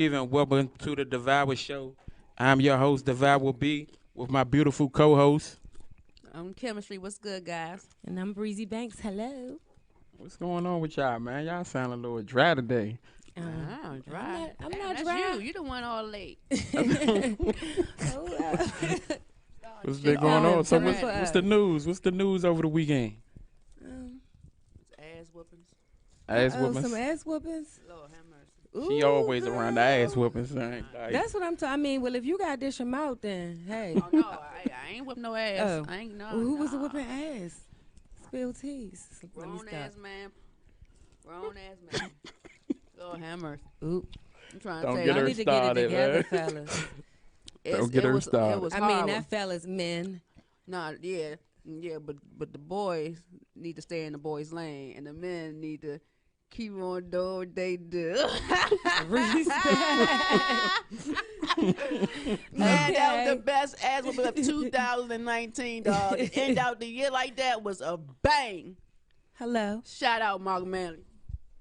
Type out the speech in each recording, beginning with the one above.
Even welcome to the Devour Show. I'm your host, Devour B, with my beautiful co-host. Chemistry. What's good, guys? And I'm Breezy Banks. Hello. What's going on with y'all, man? Y'all sound a little dry today. Wow, I'm dry. not. I'm Damn, not that's dry. you. You the one all late. Hold up. What's Shit, been going coming- on? So coming what's, for what's us. the news? What's the news over the weekend? Um, Ass whoopings. Ass some whoopings. ass whoopings. Lord have mercy. She Ooh, always around the ass girl. whoopings. Like, That's what I'm talking. I mean, well, if you got to dish them out, then hey. Oh no, I ain't whip no ass. Oh. I ain't no. Well, who was the nah. whipping ass? Spill teas. Let me Grown stop. ass man. Grown ass man. Lord have mercy. Oop. I'm trying Don't to get tell her Y'all you. need to get it started, together, man. fellas. Don't get it her was, started. It was I mean, horrible. that fellas, men. Nah, yeah, but the boys need to stay in the boys' lane, and the men need to keep on doing what they do. Respect. Man, that was the Okay. best ass whooping of 2019, dog. To end out the year like that was a bang. Hello. Shout out, Mark Manley.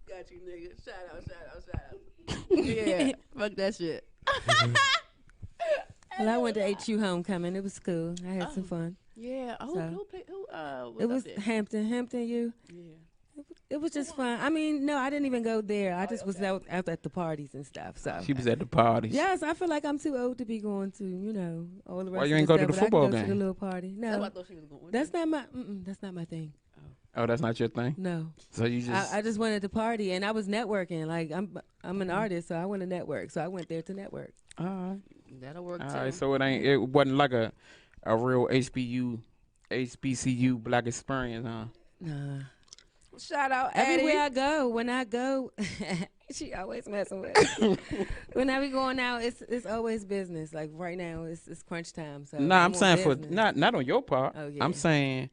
Got you, nigga. Shout out. Yeah, fuck that shit. Well, I went to HU homecoming. It was cool. I had some fun. Yeah. So, Who played? Who was It up was there? Hampton U. Yeah. It was just fun. I mean, no, I didn't even go there. I just was out at the parties and stuff. So She was at the parties. yes, I feel like I'm too old to be going to, all the rest Why you of ain't the go to stuff, the but I can football go to the game? little party. That's what I No, thought she was going. that's not my thing. Oh, that's not your thing? No, So you just... I just wanted to party and I was networking. Like I'm an artist, so I want to network. So I went there to network. All right. That'll work All too. right, so it wasn't like a real HBCU black experience, huh? Nah. Shout out, Eddie. Everywhere I go, when I go, she always messing with me. When I be going out, it's always business. Like right now, it's crunch time. So Nah, I'm on saying for business. not on your part. Oh, yeah. I'm saying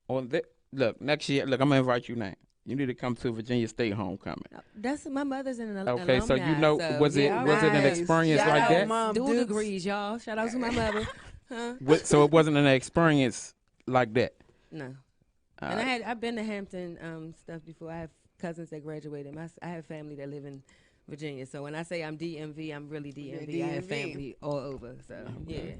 on the look next year. Look, I'm gonna invite you now. You need to come to Virginia State homecoming. That's my mother's an Okay, so alumni. you know, was it all was it an right. experience Shout like out, that? Mom Dual Dukes. degrees, y'all. Shout out to my mother. Huh? So it wasn't an experience like that. No. And I've been to Hampton stuff before. I have cousins that graduated. I have family that live in Virginia. So when I say I'm DMV, I'm really DMV. I have DMV. family all over. So yeah.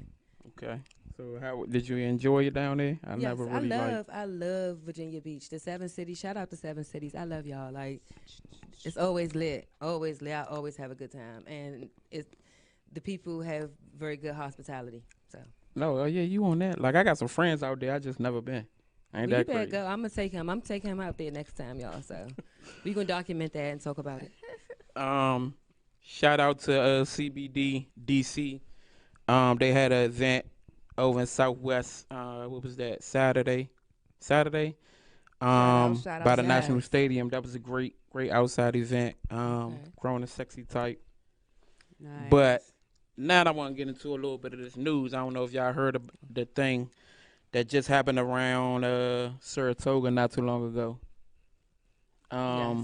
Okay. So how did you enjoy it down there? I Yes, never really liked. I love Virginia Beach. The Seven Cities. Shout out to Seven Cities. I love y'all. Like it's always lit. Always lit. I always have a good time. And the people have very good hospitality. So No, yeah, you on that? Like I got some friends out there. I just never been. Ain't well, you that better crazy? go. I'm gonna take him. I'm taking him out there next time, y'all. So we gonna document that and talk about it. Shout out to CBD DC. They had an event over in Southwest. What was that? Saturday. Shout out, By the yes. National Stadium. That was a great ground event. Okay. Grown and sexy type. Nice. But now I want to get into a little bit of this news. I don't know if y'all heard of the thing that just happened around Saratoga not too long ago. Yes.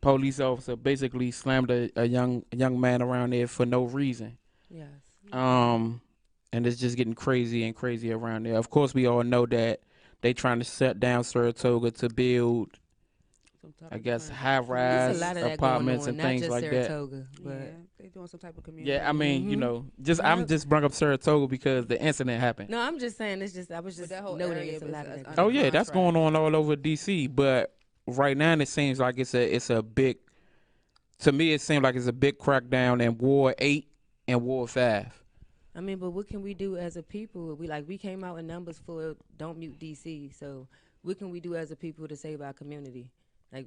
Police officer basically slammed a young man around there for no reason. Yes. And it's just getting crazy and crazy around there. Of course, we all know that they trying to shut down Saratoga to build, Some type I of guess, plan. There's high-rise a lot of that apartments going on, and not things just like that. Saratoga, but Yeah, they doing some type of community. Yeah, I mean, I'm Yep. just bring up Saratoga because the incident happened. no, I'm just saying. It's just I was But just that whole noting area it's a lot of is that. under Oh going on. yeah, that's contract. going on all over DC. But right now, it seems like it's a big. To me, it seems like it's a big crackdown in Ward 8 and Ward 5. I mean, but what can we do as a people? We came out in numbers for Don't Mute DC. So what can we do as a people to save our community? Like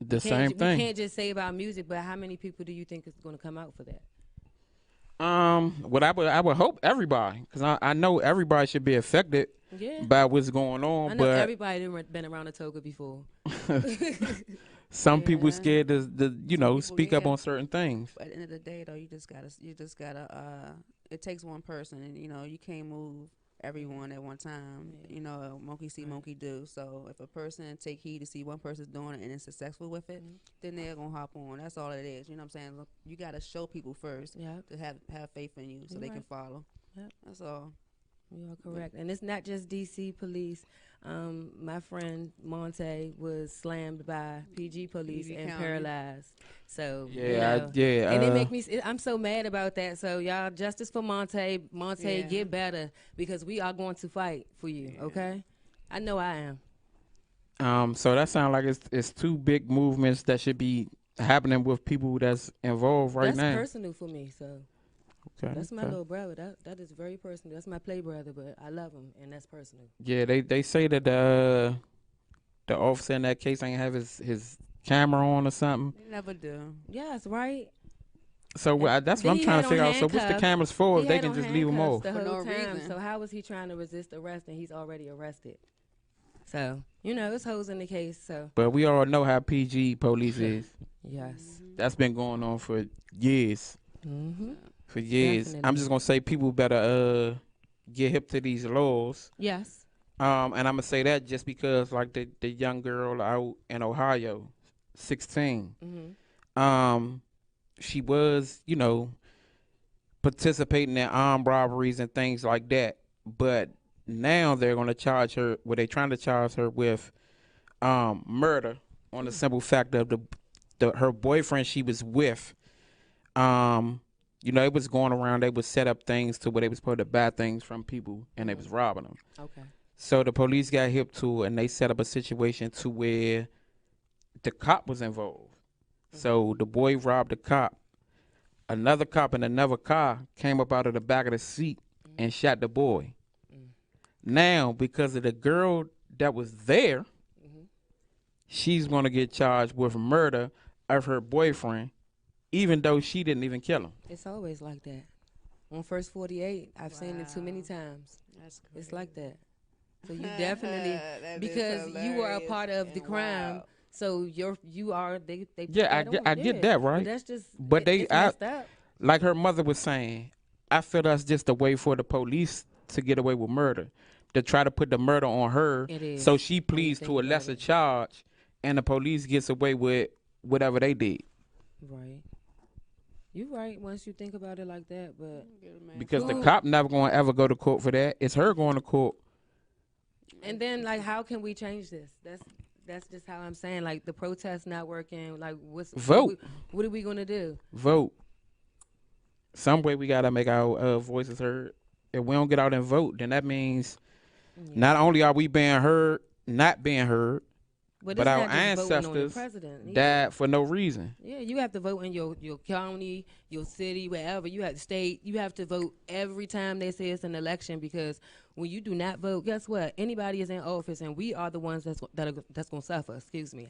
The we same we thing. can't just save our music, but how many people do you think is going to come out for that? What I would hope everybody, because I know everybody should be affected Yeah. by what's going on, I know but everybody done been around a toga before. some people Yeah. scared to people, speak up yeah. on certain things. But at the end of the day, though, you just gotta. It takes one person, and you can't move everyone at one time. Yeah. Monkey see, Right. monkey do. So if a person take heed to see one person doing it and is successful with it, then they're gonna hop on. That's all it is. You know what I'm saying? Look, you gotta show people first Yeah. to have faith in you, so You're they can right. follow. Yep. That's all. You are correct. And it's not just DC police. My friend Monte was slammed by PG police PG and County. paralyzed. So, Yeah, yeah. And they make me, I'm so mad about that. So, y'all, justice for Monte. Monte, Yeah. get better because we are going to fight for you, okay? I know I am. So that sounds like it's two big movements that should be happening with people that's involved right That's now. personal for me, so. Okay, That's my okay. little brother. That is very personal. That's my play brother, but I love him, and that's personal. Yeah, they say that the officer in that case ain't have his camera on or something. They never do. Yes, right. So that's what Then I'm he trying had to on figure out. So what's the handcuffs. cameras for if He they had can on just leave him handcuffs off? the For whole no time. reason. So how was he trying to resist arrest and he's already arrested? So it's hoes in the case. So But we all know how PG police is. yes, That's been going on for years. mm-hmm. For years. Definitely. I'm just gonna say people better get hip to these laws. Yes. And I'm gonna say that just because like the young girl out in Ohio, 16. Mm-hmm. She was, participating in armed robberies and things like that. But now they're gonna charge her. Well, they're trying to charge her with murder on the simple fact of her boyfriend she was with. It was going around. They would set up things to where they was supposed to buy things from people, and they was robbing them. Okay. So the police got hip to it, and they set up a situation to where the cop was involved. So the boy robbed the cop. Another cop in another car came up out of the back of the seat and shot the boy. Now, because of the girl that was there, she's going to get charged with murder of her boyfriend, even though she didn't even kill him. It's always like that. On First 48, I've seen it too many times. That's crazy. It's like that. So you definitely That is because you are a part of the hilarious crime. and wild. So you are they put Yeah, that I on. get Yeah. that, right? But that's just But it's messed up. like her mother was saying, I feel that's just a way for the police to get away with murder, to try to put the murder on her, It is. so she when you pleads think to a about lesser it. charge, and the police gets away with whatever they did. Right. You're right once you think about it like that, but Because the Who- cop never going to ever go to court for that. It's her going to court. and then like how can we change this? That's just how I'm saying. Like the protest not working. Like Vote. What are we gonna do? Vote. Some way we got to make our voices heard. If we don't get out and vote, then that means not only are we being heard, not being heard, But, but it's our not just voting on the ancestors president either. died for no reason. Yeah, you have to vote in your county, your city, wherever. You have to state. You have to vote every time they say it's an election because when you do not vote, guess what? Anybody is in office, and we are the ones that's going to suffer. Excuse me.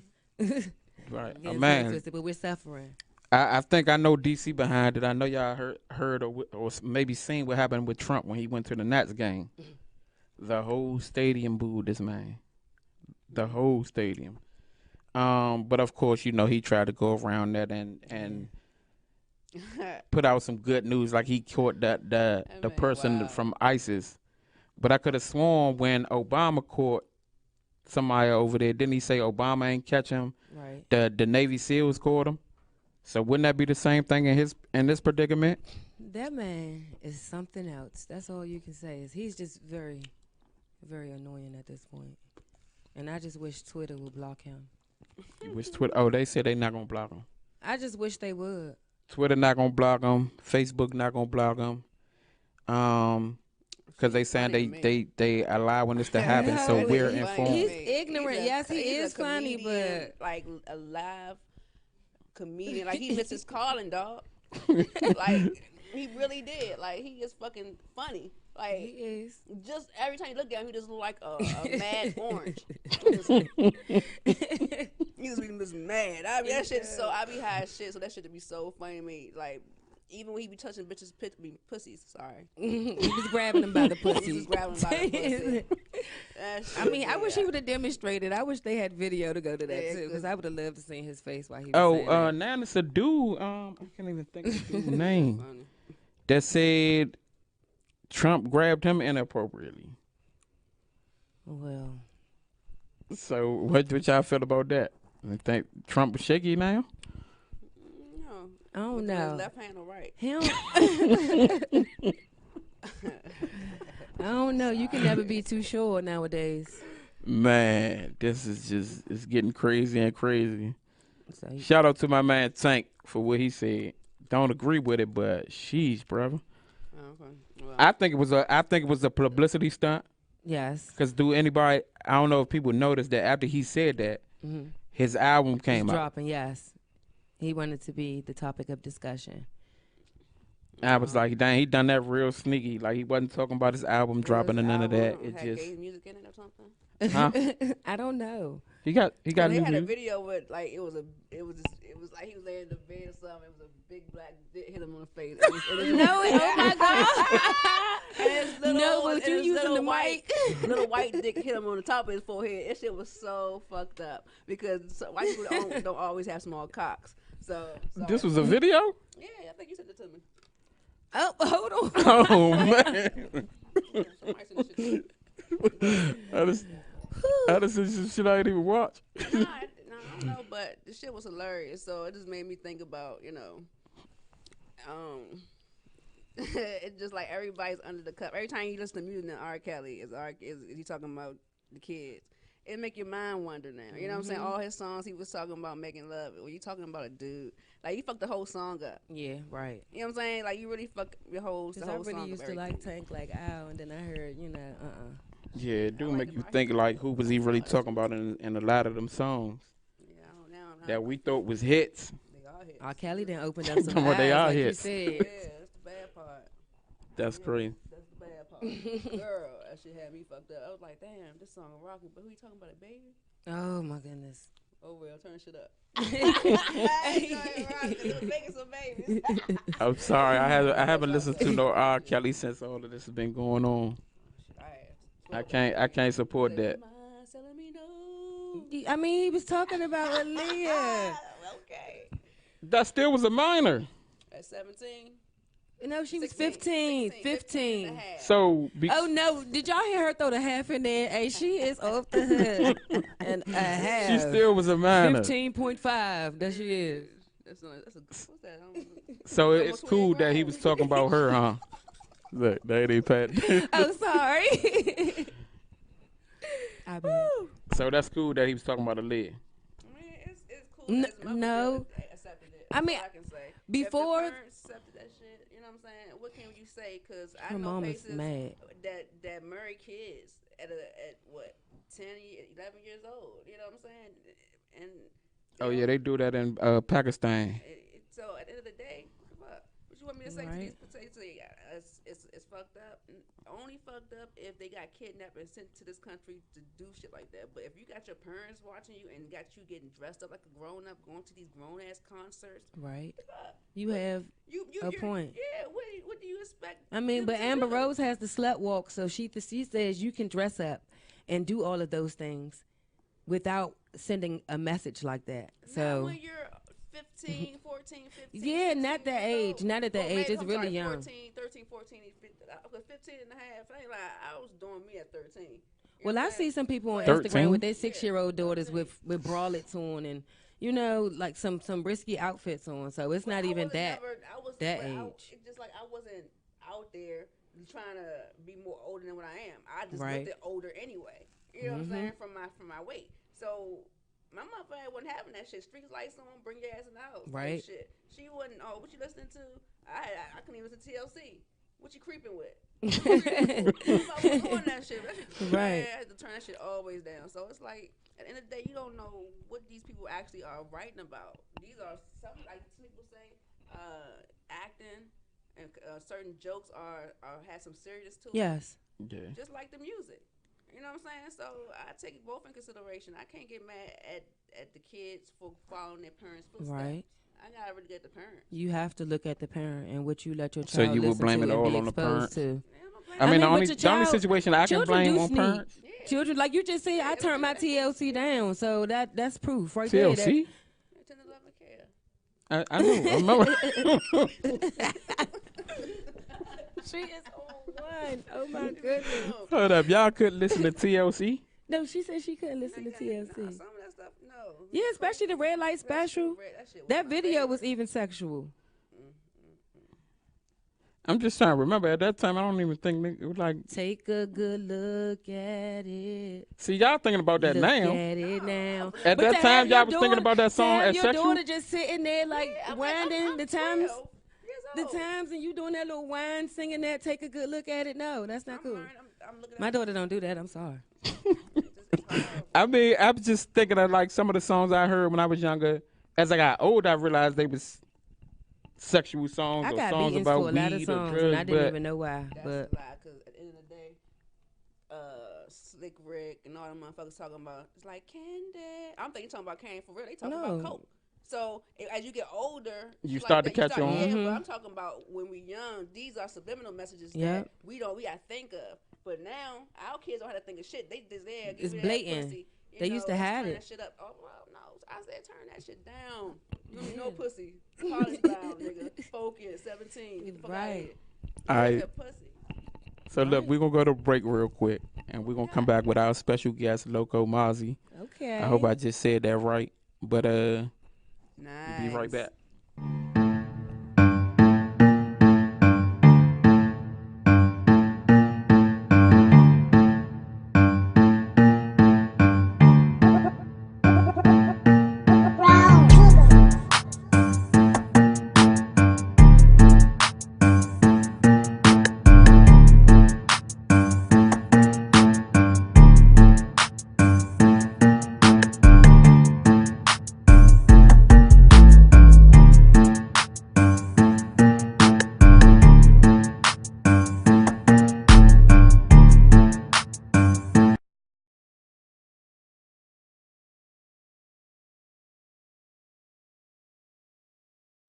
Right. Getting Man, twisted, but we're suffering. I think I know DC behind it. I know y'all heard or maybe seen what happened with Trump when he went to the Nats game. The whole stadium booed this man. The whole stadium. But of course, he tried to go around that and put out some good news, like he caught the man, person wow. from ISIS. But I could have sworn when Obama caught somebody over there, didn't he say Obama ain't catch him? Right. The Navy SEALs caught him. So wouldn't that be the same thing in this predicament? That man is something else. That's all you can say. Is he's just very, very annoying at this point. And I just wish Twitter would block him. You wish Twitter? Oh, they said they not gonna block him. I just wish they would. Twitter not gonna block him. Facebook not gonna block him. Because they saying Funny to me. they allowing this to happen, so No, we're He's informed. He's funny. ignorant. Yes, he he's is a funny, comedian, but- like a live comedian, like he misses calling, dog. Like he really did. Like he is fucking funny. He Like is. just every time you look at him, he just look like a mad orange. He just be this mad. I mean that shit. So I be high as shit. So that shit to be so funny to me. Like even when he be touching bitches' pussies. Sorry, He was grabbing him by the he pussy. was grabbing by the pussy. That I shit, mean, I wish yeah. he would have demonstrated. I wish they had video to go to that Yeah, too, because 'cause- I would have loved to see his face while he was Oh, saying that. now it's a dude. I can't even think of the dude's name Funny. that said Trump grabbed him inappropriately. Well, So what y'all feel about that? You think Trump was shaky now? No. I don't With know. his left hand or right? Him. I don't know. You can never be too sure nowadays. Man, this is just it's getting crazy and crazy. So Shout out to my man Tank for what he said. Don't agree with it, but sheesh, brother. Okay. Well, I think it was a publicity stunt. yes, Cause I don't know if people noticed that after he said that, mm-hmm. his album It's came out. dropping. Yes, he wanted to be the topic of discussion. I was like, dang, he done that real sneaky. Like he wasn't talking about his album dropping and none of that. It had just gay music in it or something. Huh? I don't know. he got Well, they new had a music. video with like it was like he was laying in the bed or something. It was a big black dick hit him on the face. No, oh my god. And his little, No, but and you his using little the white, mic. little white dick hit him on the top of his forehead. That shit was so fucked up because white people don't always have small cocks. So This was a video? yeah, I think you sent it to me. Oh, hold on. Oh man. Somebody sent this shit to me. I just said some shit I didn't even watch. No, I don't know, but the shit was hilarious. So it just made me think about, it's just like everybody's under the cup. Every time you listen to music, R. Kelly is he talking about the kids. It make your mind wonder now. You know what I'm saying? All his songs, he was talking about making love. When you talking about a dude, like you fucked the whole song up. Yeah, right. You know what I'm saying? Like you really fuck the whole Because song. I really up, used to everything. like Tank like ow, and then I heard, Yeah, it do make you think like who was he really talking about in a lot of them songs Yeah, I don't know. that we thought was hits. They all hit. R. Kelly done opened up some Come on, eyes, they are like you hits. said. Yeah, that's the bad part. That's crazy. That's the bad part. Girl, that shit had me fucked up. I was like, damn, this song rocking, but who you talking about, a baby? Oh my goodness. Oh well, turn shit up. Hey, making some babies. I'm sorry, I haven't listened to no R. Kelly since all of this has been going on. I can't support that. I mean, he was talking about Aaliyah. Okay. That still was a minor. At 17. No, she was 16, 15. 15 and a half. So Oh no! Did y'all hear her throw the half in there? Hey, she is off the hook. And a half. she still was a minor. 15.5. That she is. That's a what's that? So it's Almost cool 20 that he grand. was talking about her, huh? Look, they ain't pat. Oh, sorry. I bet. So that's cool that he was talking about Aaliyah. I mean, it's cool. that his mother no. accepted it. I mean, That's all I can say. before- if the parents accepted that shit, you know what I'm saying? What can you say? Because I Her know mom is places mad. that marry kids at what 10, 11 years old. You know what I'm saying? And Oh yeah, they do that in Pakistan. so at the end of the day, what you want me to say Right. to these it's fucked up. Only fucked up if they got kidnapped and sent to this country to do shit like that. But if you got your parents watching you and got you getting dressed up like a grown up, going to these grown ass concerts, Right. You have a point. Yeah. What do you expect? I mean, them but to Amber do? Rose has the slut walk, so she says you can dress up and do all of those things without sending a message like that. Not So when you're 15, 14, 15. yeah, 16 not that years age. old. Not at that age. Maybe, It's I'm really sorry, young. 14, 13, 14, 15 and a half. I ain't like I was doing me at 13. You Well, know I what I'm see saying? some people on 13? Instagram with their 6-year-old daughters with bralettes on and like some risky outfits on. So it's not I even wasn't that. that but age. It's just like I wasn't out there trying to be more older than what I am. I just Right. looked older anyway. You know what I'm saying? From my weight. So my mother wasn't having that shit. Street lights on, bring your ass in the house. type Right. Shit. She wasn't. Oh, what you listening to? I couldn't even listen to TLC. What you creeping with? I was doing that shit. That shit Right. I had to turn that shit always down. So it's like at the end of the day, you don't know what these people actually are writing about. These are some like people say, acting and certain jokes has some serious to it. Yes. Yeah. Just like the music. You know what I'm saying? So I take both in consideration. I can't get mad at the kids for following their parents' footsteps. Right. I gotta really get the parents. You have to look at the parent and what you let your So child you will listen blame to it and all be on the exposed parents? to. Yeah, I'm not blaming I mean, but the only your the only child- situation I can children blame do on sneak. parents. Yeah. Children, like you just said, I turned my TLC down, so that's proof right there. that- TLC. 10 to 11 care. I know. I remember. She is on one. Oh my goodness. Hold up, y'all couldn't listen to TLC. No, she said she couldn't listen to TLC. Some of that stuff, no. Yeah, especially the red light special. That shit was That my video favorite. was even sexual. I'm just trying to remember. At that time, I don't even think it was like. Take a good look at it. See, y'all thinking about that Look now. at it now. At But that to have time, your y'all was thinking daughter, about that to song have as your sexual. daughter just sitting there like winding I'm the times, 12 years the old. times, and you doing that little whine, singing that. Take a good look at it. No, that's not I'm cool. learning. I'm looking My at daughter don't do that. I'm sorry. it's horrible. I mean, I was just thinking of like some of the songs I heard when I was younger. As I got older, I realized they was sexual songs I or got songs beatings about for a lot of weed or songs, and drugs. I didn't But even know why. That's But a lie. Cause at the end of the day, Slick Rick and all the motherfuckers talking about it's like candy. I'm thinking talking about candy for real. They talking about No. coke. So as you get older, You shit start like to that, catch on. Yeah, but Mhm. I'm talking about when we young. These are subliminal messages Yep. that we gotta think of. But now our kids don't have to think of shit. They just there. Give It's me that blatant. pussy. You They know, used to let's hide turn it. that shit up. Oh well, no. I said turn that shit down. You don't need no pussy. College bound, nigga. Focus. 17. Get the fuck out of Right. here. All You right. ain't a pussy. So look, Right. we're gonna go to break real quick, and we're gonna come back with our special guest, Loco Mozzie. Okay. I hope I just said that right. But Nice. be right back.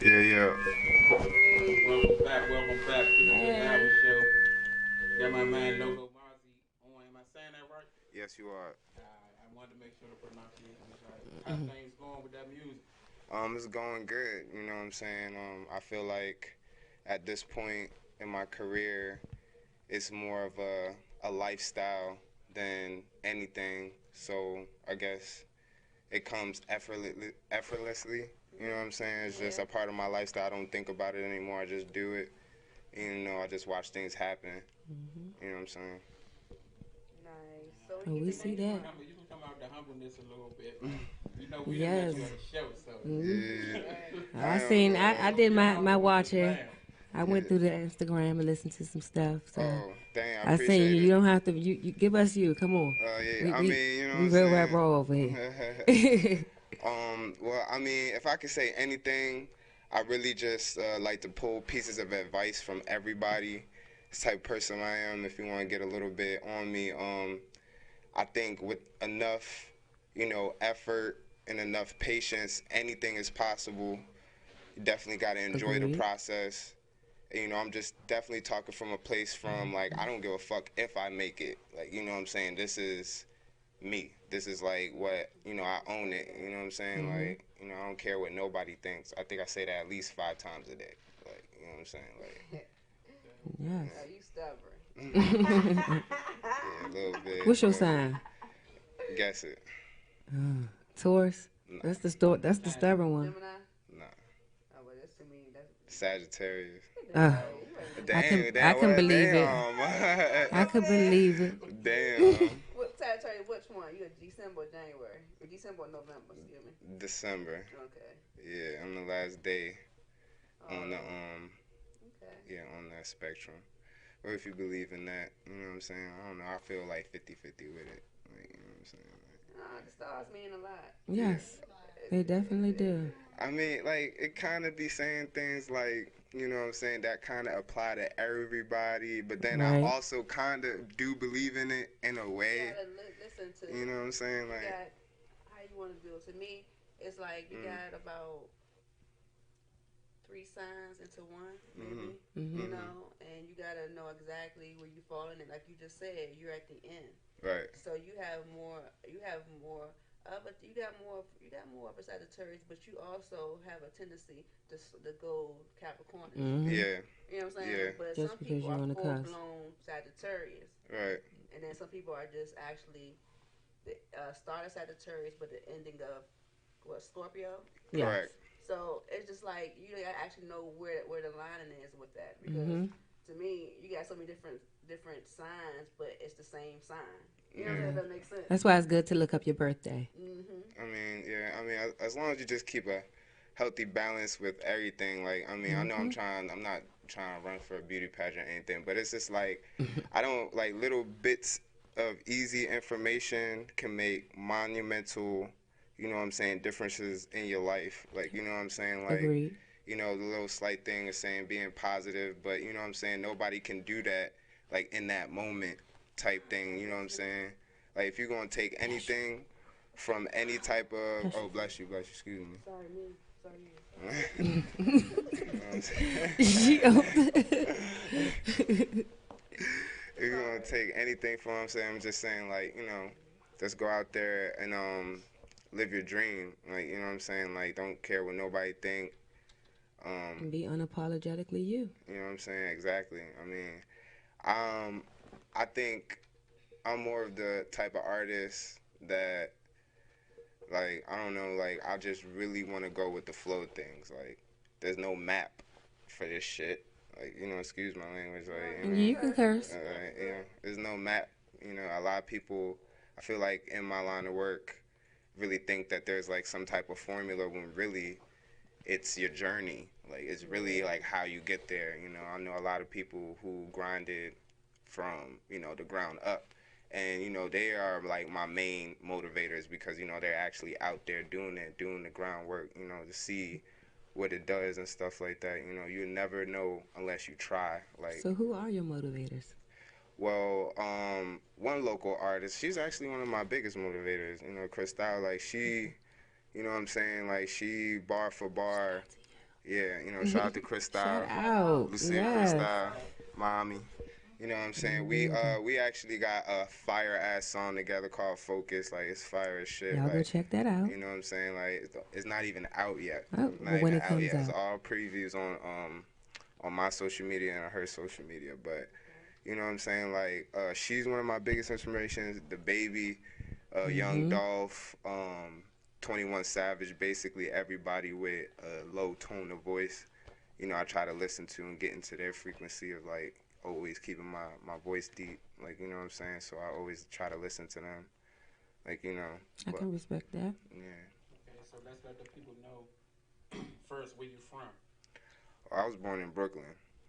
Yeah, yeah. Welcome back. Welcome back to the Devour show. Got my man Loco Mozzie on. Am I saying that right? Yes, you are. I wanted to make sure the pronunciation was right. How things going with that music? It's going good. You know what I'm saying? I feel like at this point in my career, it's more of a lifestyle than anything. So I guess it comes effortlessly. You know what I'm saying? It's just a part of my lifestyle. I don't think about it anymore. I just do it. You know, I just watch things happen. You know what I'm saying? Nice. So Oh, we see that. You can come out the humbleness a little bit. You know, we Yes. done met you at a show, so. Yeah. I seen. I did my watching. Bam. I went through the Instagram and listened to some stuff. So Oh, dang, I I appreciate seen you. it. You don't have to. You give us you. Come on. Yeah, I we, mean, you know we what I'm real rap saying? raw over here. Well, I mean, if I could say anything, I really just like to pull pieces of advice from everybody. This type of person I am. If you want to get a little bit on me, I think with enough, effort and enough patience, anything is possible. You definitely got to enjoy the Agreed. process. I'm just definitely talking from a place from like I don't give a fuck if I make it. Like, you know what I'm saying? This is me. This is like what, I own it. You know what I'm saying? Like, I don't care what nobody thinks. I think I say that at least 5 times a day. Like, you know what I'm saying? Like, Yes. Oh, you stubborn. yeah, a little bit. What's your but sign? Guess it. Taurus. Nah. That's the stubborn one. Gemini. Nah. Oh, well, that's to me. That's Sagittarius. Uh, Damn, I can what? believe it. Damn. I could believe it. Damn. what Sagittarius? Which one? You a December or January? Or December or November? Excuse me. December. Okay. Yeah, I'm the last day on the Okay. on that spectrum. Or if you believe in that, you know what I'm saying? I don't know. I feel like 50-50 with it. Like, you know what I'm saying? Like, The stars mean a lot. Yes, they definitely do. I mean, like, it kind of be saying things like, you know what I'm saying, that kind of apply to everybody, but then I Right. also kind of do believe in it in a way. You gotta listen to. You know what I'm saying? You Like, got how you want to do it. To me, it's like you got about 3 signs into one, maybe. You know, and you gotta know exactly where you fall in it. Like you just said, you're at the end. right. So you have more of a Sagittarius, but you also have a tendency to go Capricorn. Yeah, You know what I'm saying? Yeah. But Just some because people you're are on the full cusp. blown Sagittarius, right. and then some people are just actually the start of Sagittarius, but the ending of Scorpio. Yes. Correct. So it's just like you gotta actually know where the lining is with that because to me, you got so many different signs, but it's the same sign. You know what I'm saying? Yeah. If that makes sense. That's why it's good to look up your birthday. Mm-hmm. I mean, yeah. I mean, as long as you just keep a healthy balance with everything. Like, I mean, I know Hmm. I'm not trying to run for a beauty pageant or anything, but it's just like, I don't like little bits of easy information can make monumental, you know what I'm saying, differences in your life. Like, you know what I'm saying? Like, Agreed. you know, the little slight thing of saying being positive, but you know what I'm saying? Nobody can do that, like, in that moment type thing, you know what I'm saying? Like, if you're going to take anything from any type of, oh, bless you, excuse me. Sorry, me. Sorry, you. You know what I'm saying? She If you're gonna take anything from what I'm saying, I'm just saying like, you know, just go out there and live your dream. Like, you know what I'm saying? Like, don't care what nobody think. Be unapologetically you. You know what I'm saying? Exactly. I mean, um I think I'm more of the type of artist that, like, I don't know, like, I just really want to go with the flow of things. Like, there's no map for this shit. Like, you know, excuse my language. Like, you know, You can curse. you know, there's no map. You know, a lot of people, I feel like in my line of work, really think that there's like some type of formula when really it's your journey. Like, it's really like how you get there. You know, I know a lot of people who grinded from, you know, the ground up. And, you know, they are like my main motivators because, you know, they're actually out there doing it, doing the groundwork, you know, to see what it does and stuff like that. You know, you never know unless you try. Like, So who are your motivators? well, one local artist, she's actually one of my biggest motivators. You know, Cristal, like she, you know what I'm saying? Like she bar for bar. Yeah, you know, shout out to Shout Cristal, out. Lucia Yes. Cristal, mommy. You know what I'm saying? We actually got a fire ass song together called Focus. Like it's fire as shit. Y'all go Like, check that out. you know what I'm saying? Like it's not even out yet. Oh, It's not well, when even it out comes yet. It's out. all previews on my social media and her social media. But you know what I'm saying? Like she's one of my biggest inspirations. The baby, Young Mm-hmm. Dolph, 21 Savage, basically everybody with a low tone of voice. You know, I try to listen to and get into their frequency of like always keeping my voice deep. Like, you know what I'm saying? So I always try to listen to them. Like, you know. I But can respect that. yeah. Okay, so let's let the people know first where you from. I was born in Brooklyn.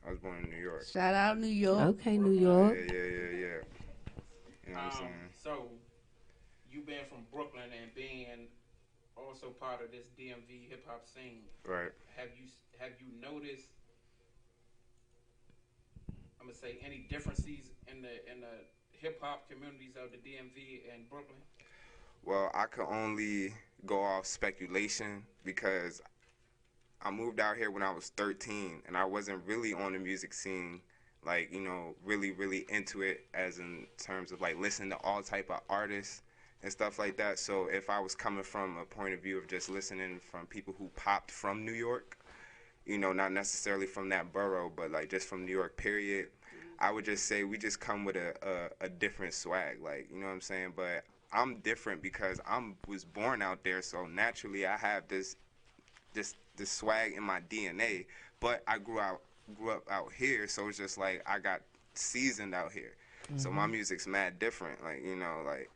I was born in New York. Shout out New York. Okay, New Yeah, York. yeah. You know what I'm saying? So you being from Brooklyn and being also part of this DMV hip hop scene, Right. have you noticed? I'm gonna say any differences in the hip hop communities of the DMV and Brooklyn. Well, I could only go off speculation because I moved out here when I was 13 and I wasn't really on the music scene, like, you know, really into it as in terms of like listening to all type of artists and stuff like that. So if I was coming from a point of view of just listening from people who popped from New York, you know, not necessarily from that borough, but like just from New York period, I would just say we just come with a different swag, like, you know what I'm saying? But I'm different because was born out there, so naturally I have this swag in my DNA. But I grew up out here, so it's just like I got seasoned out here. So my music's mad different, like, you know, like.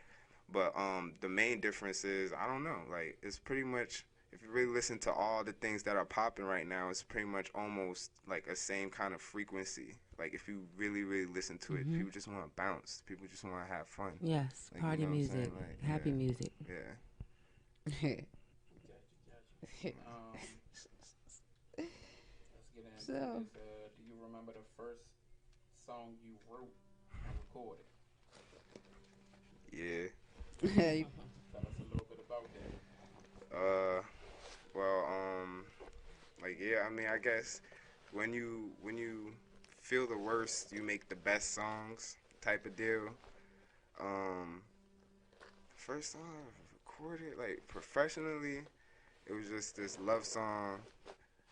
But the main difference is I don't know, like it's pretty much if you really listen to all the things that are popping right now, it's pretty much almost like a same kind of frequency. Like if you really listen to it, people just want to bounce. People just want to have fun. Yes, Like, party you know what I'm music, saying? Like, happy yeah, music. yeah. Gotcha. Let's get into So- this. Do you remember the first song you wrote and recorded? Yeah. Tell us a little bit about that. Well, like yeah, I mean, I guess when you feel the worst, you make the best songs type of deal. Um, first song I recorded like professionally, it was just this love song.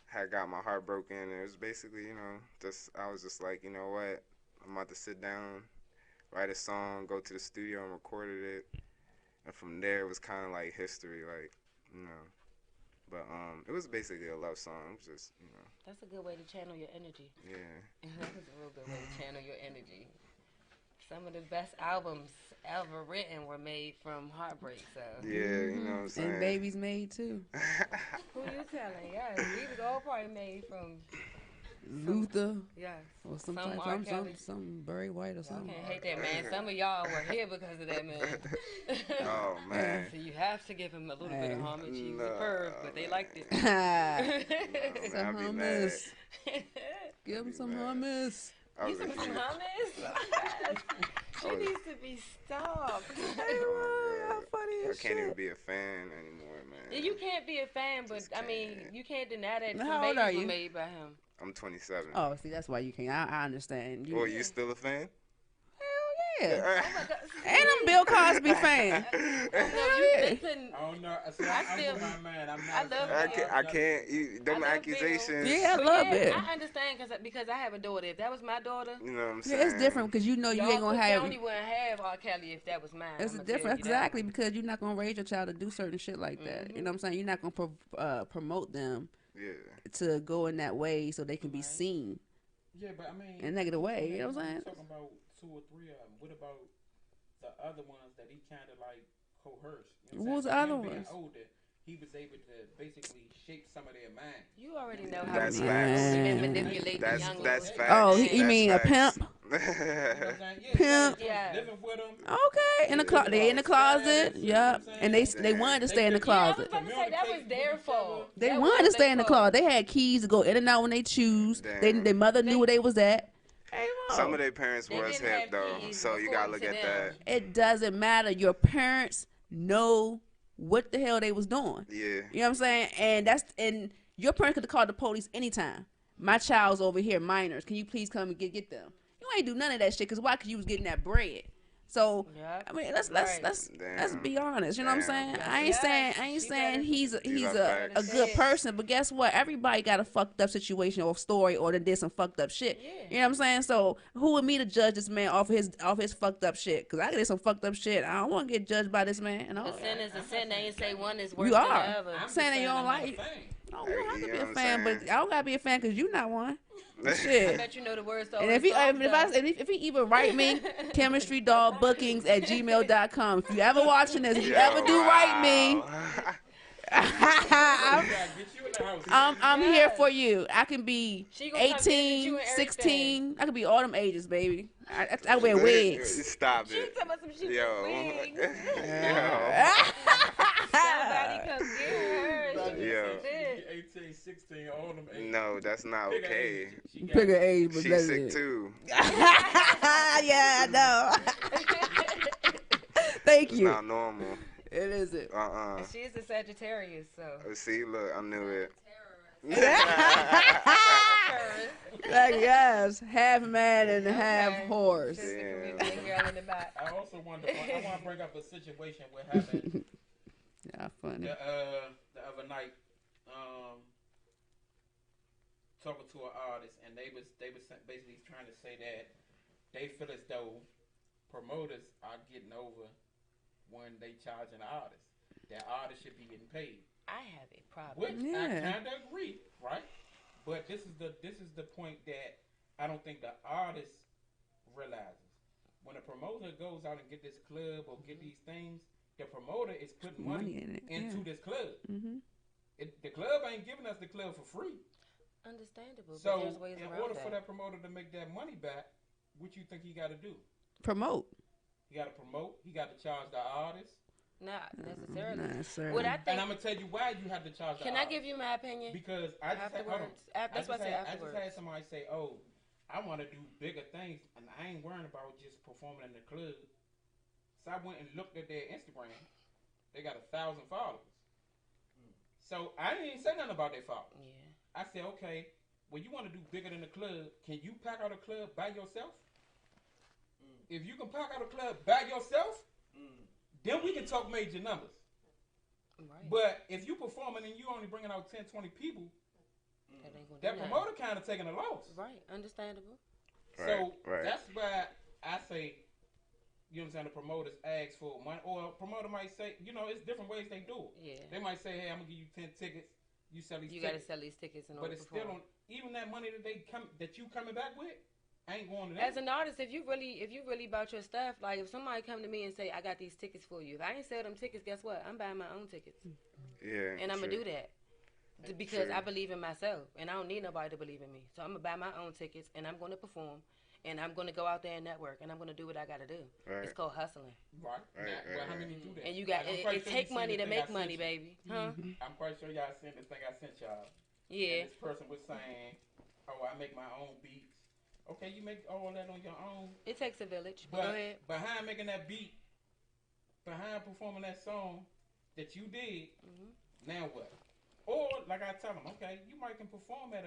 Had got my heart broken. It was basically, you know, just I was just like, you know what, I'm about to sit down, write a song, go to the studio and recorded it, and from there it was kind of like history, like, you know. But it was basically a love song. It was just, That's a good way to channel your energy. yeah. That's a real good way to channel your energy. Some of the best albums ever written were made from heartbreak. So Yeah, you know what I'm saying. And babies made too. who you telling? Yes, these was all probably made from Luther yes. or some Some type, R. Kelly. some Barry White or Y'all something. can't hate that man. Some of y'all were here because of that man. Oh, man. So you have to give him a little bit of Hey. homage. He was No, a perv, but they liked it. No, Some I'll be mad. hummus. Give him some mad. hummus. I You was a some huge- hummus? She Oh. needs to be stopped. How funny I is can't even shit. be a fan anymore, man. You can't be a fan, but Just I mean, can't. you can't deny that How some old are babies you? were made by him. I'm 27. Oh, see, that's why you can't. I understand. Oh, you still a fan? Hell yeah. Oh my God. And I'm Bill Cosby fan. No, yeah. they couldn't. I don't know. See, I I'm still- with my man. I'm not. I love I can't. Them I love accusations. Yeah, I But love yeah, it. I understand because I have a daughter. If that was my daughter, You know what I'm saying? Yeah, it's different because you know you y'all ain't gonna could have. only wouldn't have R. Kelly if that was mine. It's I'ma different, tell you that. exactly, because you're not gonna raise your child to do certain shit like that. Mm-hmm. You know what I'm saying? You're not gonna promote them Yeah. to go in that way so they can be seen Yeah, but I mean, in a negative way. You know what I'm saying? Talking about 2 or 3 of them. What about the other ones that he kind of like coerced? You know What was what the I'm other saying? By him ones? being older, he was able to basically shape some of their mind. You already know how That's to facts. and manipulate the That's young that's ones. facts. Oh, you That's mean a facts. pimp? You know what I'm saying? Yeah, Pimp. Yeah. living with them. Okay, they in the closet. Yep, and they wanted to stay in the Yeah, I was closet. about to say that was their fault. They That wanted was to stay their in the fault. closet. They had keys to go in and out when they choose. Damn. Their mother knew where they was at. Hey, Some of their parents They was didn't hip have though, keys so you gotta according look to at them. that. It doesn't matter. Your parents know what the hell they was doing. Yeah. You know what I'm saying? And your parents could have called the police anytime. My child's over here, minors. Can you please come and get them? You ain't do none of that shit. Cause why? Cause you was getting that bread. So Yep. I mean, let's Damn. be honest. You know what I'm saying? Damn. I ain't Yes, saying she better- he's are a facts. good person. But guess what? Everybody got a fucked up situation or story or they did some fucked up shit. Yeah. You know what I'm saying? So who are me to judge this man off his fucked up shit? Cause I did some fucked up shit. I don't want to get judged by this man. A sin is a sin. They ain't say one is worse You than are. the other. I'm saying that just you don't I'm not like- a fan. No, you don't have to You be know a what fan, I'm but saying? I don't gotta be a fan because you not one. I Shit. bet you know the words to And all if the he songs, if he even write me chemistrydollbookings@gmail.com. If you ever watching this, if you ever do write me, We gotta get you in the house. I'm here Yes. for you. I can be She gonna come visit 18, you and 16. I can be all them ages, baby. I wear wigs. Stop She it. talking about some shit Yo. with wigs. Yo. Somebody come get her. She Yo. needs to sit. 18, 16, all them ages. No, that's not Bigger okay. age. She got Bigger age, but She's that's sick it. too. Yeah, I know. Thank It's you. not normal. It isn't. She is a Sagittarius, so. See, look, I knew it. Like, yes, half man and half horse. She's the Damn. comedian girl in the back. I also want to bring up a situation with having Yeah, funny. the other night, talking to an artist, and they was basically trying to say that they feel as though promoters are getting over when they charging an artist. That artist should be getting paid, I have a problem. which I Yeah. kind of agree, right? But this is the point that I don't think the artist realizes. When a promoter goes out and get this club or get these things, the promoter is putting money in it. into Yeah. this club. Mm-hmm. The club ain't giving us the club for free. Understandable, but So there's ways in around order that. for that promoter to make that money back, what you think he got to do? Promote. He got to promote. He got to charge the artist. Not necessarily. Nah, sir. What I And think. I'm gonna tell you why you have to charge the Can I artist. give you my opinion? Because I just had, hold on. Afterwards. That's what I said I just afterwards. had somebody say, "Oh, I want to do bigger things, and I ain't worrying about just performing in the club." So I went and looked at their Instagram. They got 1,000 followers. So I didn't even say nothing about their followers. Yeah. I said, okay, when you want to do bigger than the club, can you pack out a club by yourself? If you can pack out a club by yourself, then we can talk major numbers. Right. But if you performing and you only bringing out 10, 20 people, That ain't gonna that do nothing. promoter kind of taking a loss. Right. Understandable. So Right. that's why I say, you know what I'm saying, the promoters ask for money, or a promoter might say, you know, it's different ways they do it. Yeah. They might say, hey, I'm going to give you 10 tickets, You sell these You tickets. gotta sell these tickets in But order it's to still perform. on. Even that money that you coming back with, ain't going to them. As an artist, if you really about your stuff, like if somebody come to me and say, I got these tickets for you, if I ain't sell them tickets, guess what? I'm buying my own tickets. Yeah. And I'm gonna true. do that. Because True. I believe in myself and I don't need nobody to believe in me. So I'm gonna buy my own tickets and I'm gonna perform and I'm gonna go out there and network and I'm gonna do what I gotta do. Right. It's called hustling. Right. Right, Now, right, well, how right. many do that? And you got Like, I'm it quite sure take you money seen to the thing make I money, sent you. baby. Huh? I'm quite sure y'all seen the thing I sent y'all. Yeah. And this person was saying, "Oh, I make my own beats." Okay, you make all that on your own. It takes a village. But Go ahead. behind making that beat, behind performing that song that you did, now what? Or like I tell them, okay, you might can perform at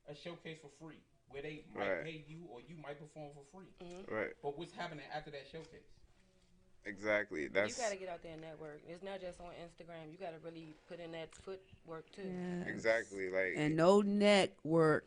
a showcase for free, where they might Right. pay you, or you might perform for free. Right. But what's happening after that showcase? Exactly. That's You gotta get out there and network. It's not just on Instagram. You gotta really put in that footwork too. Yes. exactly like And no network.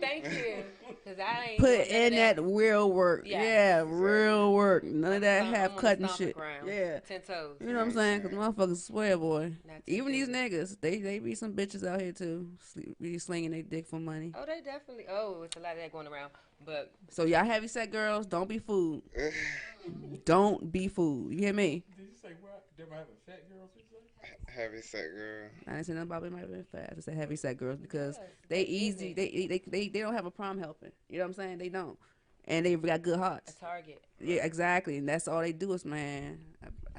Thank you. Cause I ain't Put doing none in of that real work. Yeah. Yeah, Exactly. real work. None of that I'm half on the cutting stomping shit. ground. Yeah. 10 toes. You know what I'm saying? Because motherfuckers swear, boy. Not too Even these good. niggas, they be some bitches out here too, be slinging their dick for money. Oh, they definitely. Oh, it's a lot of that going around. But So y'all heavy set girls, don't be fooled. Don't be fooled. You hear me? Did you say what? Did I have a fat girl? heavy set girl. I didn't say nothing about it might be fast. I said heavy set girls because Yes, they that's easy. easy. They don't have a problem helping. You know what I'm saying? They don't, and they got good a hearts. target. Yeah, exactly. And that's all they do is, man.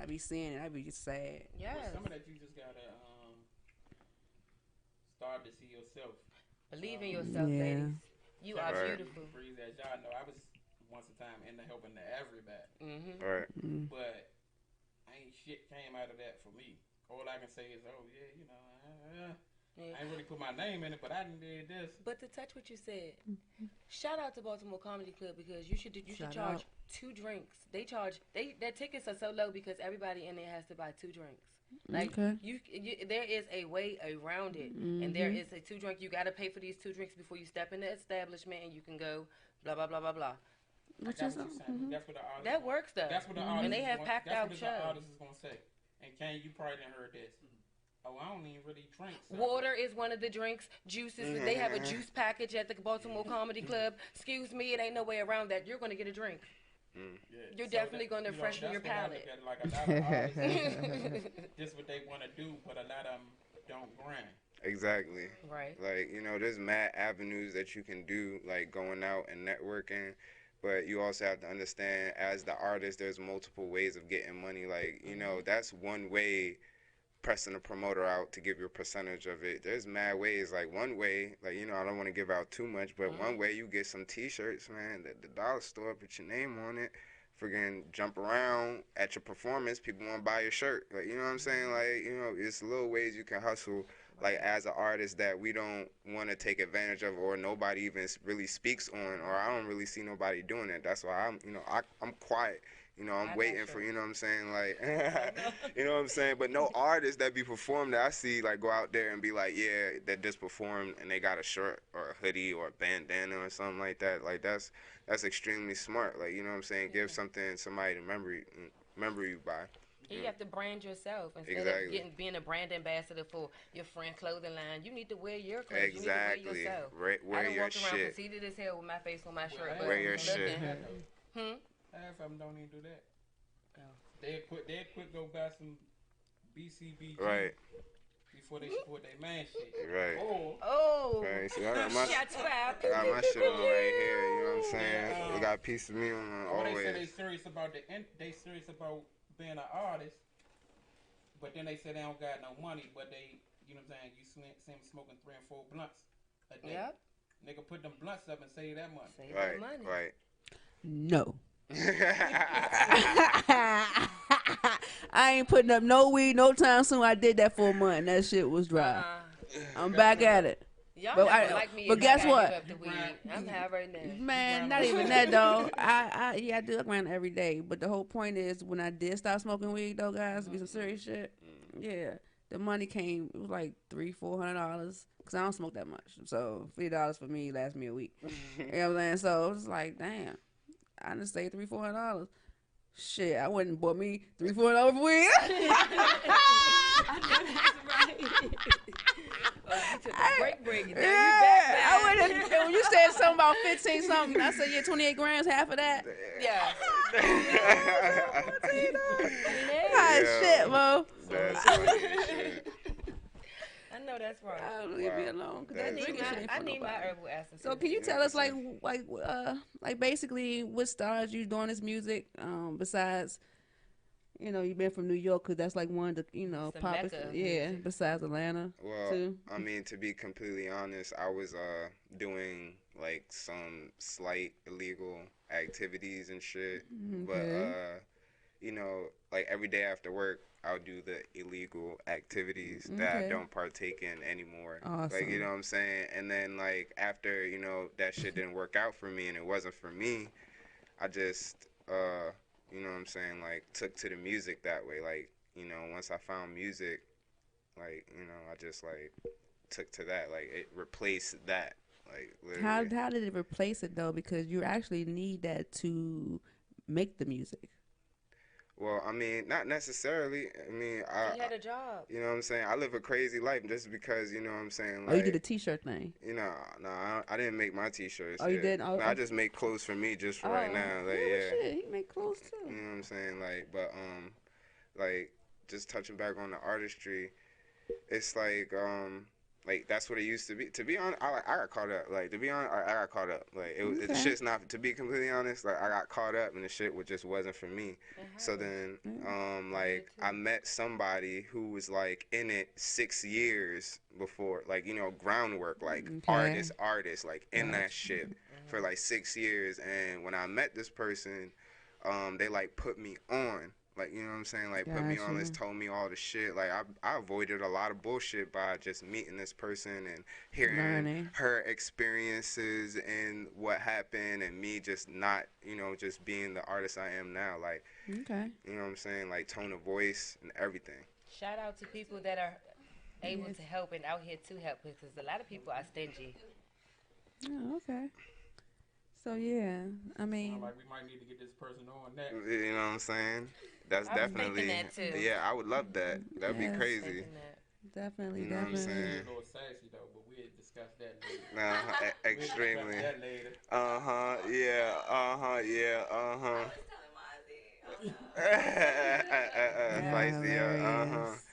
I be seeing it. I be just sad. Yes. Well, some of that you just gotta start to see yourself. Believe in yourself, Yeah. ladies. You are Right. beautiful. Breeze, as y'all know, I was once a time into helping to everybody, Mm-hmm. Right. but ain't shit came out of that for me. All I can say is, oh yeah, you know, Yeah. I ain't really put my name in it, but I done did this. But to touch what you said, shout out to Baltimore Comedy Club because you should Shout charge out. 2 drinks. Their tickets are so low because everybody in there has to buy 2 drinks. Like Okay. you there is a way around it, and there is a 2 drink. You got to pay for these 2 drinks before you step in the establishment, and you can go blah blah blah blah blah. Which That's is what you're saying. That's what the artist. That works though. That's what the artist. And they is have gonna- packed that's out what shows. the artist is gonna say. And Kane, you probably didn't heard this. Oh, I don't even really drink. So. Water is one of the drinks. Juices. They have a juice package at the Baltimore Comedy Club. Excuse me, it ain't no way around that. You're going to get a drink. Yeah. You're definitely gonna you know, freshen that's your what I palate. look at, like a lot of artists, this what they want to do, but a lot of them don't grind. Exactly. Right. Like, you know, there's mad avenues that you can do, like going out and networking. But you also have to understand, as the artist, there's multiple ways of getting money. Like, you know, that's one way, pressing a promoter out to give you a percentage of it. There's mad ways. Like, one way, like, you know, I don't want to give out too much, but one way you get some T-shirts, man, the dollar store, put your name on it. Friggin' jump around at your performance, people want to buy your shirt. Like, you know what I'm saying? Like, you know, it's little ways you can hustle, like, as an artist that we don't want to take advantage of, or nobody even really speaks on, or I don't really see nobody doing it. That's why I'm, you know, I'm quiet. You know, I'm waiting for, you know what I'm saying? Like, you know what I'm saying? But no artist that be performed that I see, like, go out there and be like, yeah, that just performed and they got a shirt or a hoodie or a bandana or something like that. Like, that's extremely smart. Like, you know what I'm saying? Give something somebody to remember you by. You have to brand yourself instead Exactly. of being a brand ambassador for your friend clothing line. You need to wear your clothes. Exactly. You need to wear yourself. Wear I done your walked around shit. conceited as hell with my face on my shirt. Well, but Wear your looking- shit. Half of them don't even do that. No. They quit go buy some BCBG Right. before they support their man shit. Right. Oh, Right. See, I got my shots fired. I got my shit on right here. You know what I'm saying? We got a piece of me on Or they say they always. serious about they serious about being an artist, but then they say they don't got no money, but they, you know what I'm saying? You see them smoking 3 and 4 blunts a day. Yep. Nigga put them blunts up and save that money. Save Right. that money. Right. No. I ain't putting up no weed no time soon. I did that for a month and that shit was dry. I'm back at it. Y'all But never I- like me. but if guess I what? give up the weed. I'm high right now. Man, not even that though. I do it around every day. But the whole point is when I did start smoking weed though, guys, to be some serious shit. Yeah, the money came. It was like $300-$400 because I don't smoke that much. So $50 for me lasts me a week. You know what I'm saying? So it was like, damn, I done saved $300-$400. Shit, I went and bought me $300-$400 for weed. You took a break. Now you back Yeah, now. I would have. When you said something about 15 something, I said, yeah, 28 grams, half of that. Yeah. Ah, Yo, shit, Mo. that's funny as shit. I know that's right. Leave me Wow. alone, cause That that is drinking shit funny. ain't I for need my nobody. herbal essence. So can you Yeah, tell us that's like basically what stars you doing this music besides you've been from New York because that's like one of the Some popular Mecca music. besides Atlanta Well, too. I mean, to be completely honest, I was doing like some slight illegal activities and shit. But Okay. like every day after work, I'll do the illegal activities that I Okay. don't partake in anymore. Like, you Awesome. know what I'm saying? And then like after, that shit didn't work out for me and it wasn't for me, I just you know what I'm saying, like took to the music that way. Like, once I found music, like, I just like took to that. Like it replaced that. Like How literally. how did it replace it though? Because you actually need that to make the music. Well, I mean, not necessarily. I mean, He had a job. you know what I'm saying? I live a crazy life just because, you know what I'm saying? Oh, you did a Like, T-shirt thing. no, I didn't make my t-shirts Oh, you yet. didn't? Oh, No, I just make clothes for me just for right oh. now. Like, Yeah, well, yeah. shit, he make clothes You too. know what I'm saying? Like, but, like, just touching back on the artistry, it's like that's what it used to be. To be honest, I got caught up. Like to be honest, I got caught up. Like the Okay. shit's not. To be completely honest, like I got caught up and the shit just wasn't for me. So then, like I met somebody who was like in it 6 years before, like groundwork, like Okay. artist, like in that Gotcha. shit for like 6 years. And when I met this person, they like put me on. Like, you know what I'm saying? Like, put me on this, Gotcha. told me all the shit. Like, I avoided a lot of bullshit by just meeting this person and hearing Learning. her experiences and what happened and me just not, just being the artist I am now. Like, Okay. you know what I'm saying? Like, tone of voice and everything. Shout out to people that are able Yes. to help and out here to help because a lot of people are stingy. Oh, okay. So yeah, I mean, Sound like we might need to get this person on that. You know what I'm saying? That's I was thinking definitely, that too. yeah, I would love that. That'd be Yes. crazy. Thinking that. definitely, You know what I'm definitely. saying? A little sassy though, but we'll discuss that later. Nah, extremely. We'll discuss that later. Yeah, yeah, Yeah, Feisty, hilarious.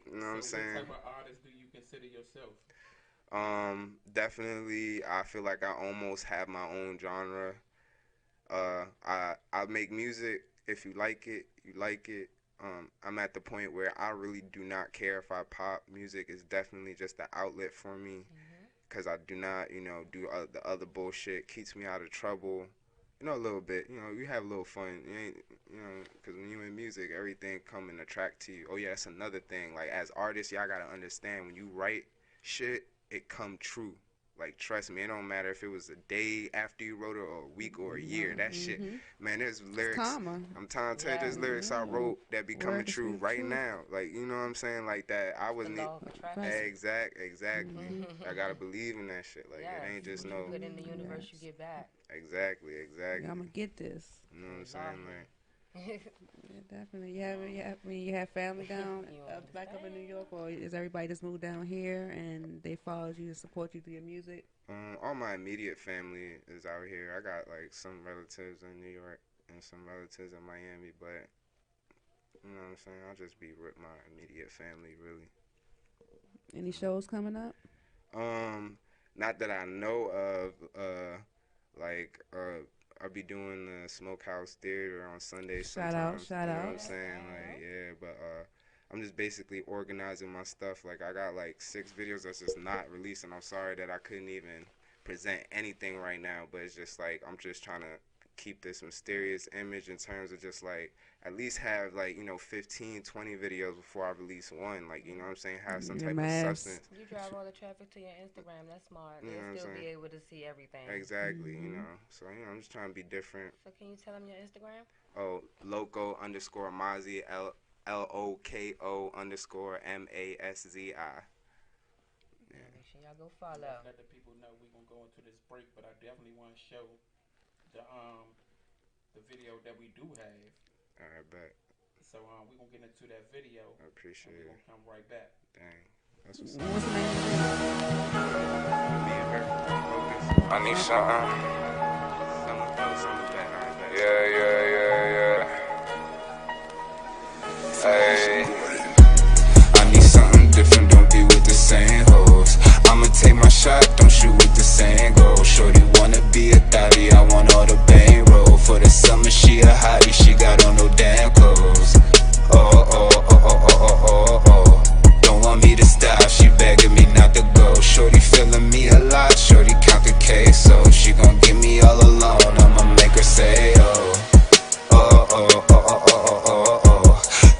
You know what I'm So what saying? type of artist do you consider yourself? Definitely, I feel like I almost have my own genre. I make music. If you like it, you like it. I'm at the point where I really do not care if I pop. Music is definitely just the outlet for me, because I do not, do the other bullshit. Keeps me out of trouble. A little bit. You have a little fun. You ain't, because when you in music, everything come and attract to you. Oh yeah, that's another thing. Like as artists, y'all gotta understand when you write shit, it come true. Like trust me, it don't matter if it was a day after you wrote it or a week or a year. That shit, man. There's lyrics. Karma. I'm trying to tell you, there's Yeah. lyrics I wrote that be coming Word to true speak right truth. now. Like you know what I'm saying? Like that. I The wasn't. law of attraction. Right. Exactly. I gotta believe in that shit. Like it ain't just What no. you put in the universe, you get back. Exactly. I'm gonna get this. You know what I'm saying? Like. Yeah, definitely. You have family down You back up in New York, or is everybody just moved down here and they followed you to support you through your music? All my immediate family is out here. I got like some relatives in New York and some relatives in Miami, but you know what I'm saying? I'll just be with my immediate family, really. Any shows coming up? Not that I know of. I'll be doing the Smokehouse Theater on Sundays Shout out, sometimes. shout You know what out. I'm saying? Like, yeah, but I'm just basically organizing my stuff. Like, I got like 6 videos that's just not released, and I'm sorry that I couldn't even present anything right now, but it's just like I'm just trying to keep this mysterious image in terms of just like at least have like 15 20 videos before I release one, like you know what I'm saying, have some Your type mask. of substance. You drive all the traffic to your Instagram. That's smart. You know what I'm They'll still be saying? able to see everything. Exactly, so I'm just trying to be different. So can you tell them your Instagram? Oh, loco_Mazzi, LOKO_MASZI. Yeah. Make sure y'all go follow. Let the people know we're gonna go into this break, but I definitely want to show the video that we do have. All right, bet. So we're gonna get into that video. I appreciate and we're it. gonna come right back. Dang. That's what's What's the up. name of the video? Me and her, focus. I need something. Summer's back, now it's back. Yeah. Hey. I need something different, don't be with the same hoes. I'ma take my shot, don't shoot with the same goal. Shorty wanna be a thotty, I want all the bang roll. For the summer, she a hottie, she got on no damn clothes. Oh. Don't want me to stop, she begging me not to go. Shorty feeling me a lot, shorty count the queso. She gon' get me all alone, I'ma make her say oh.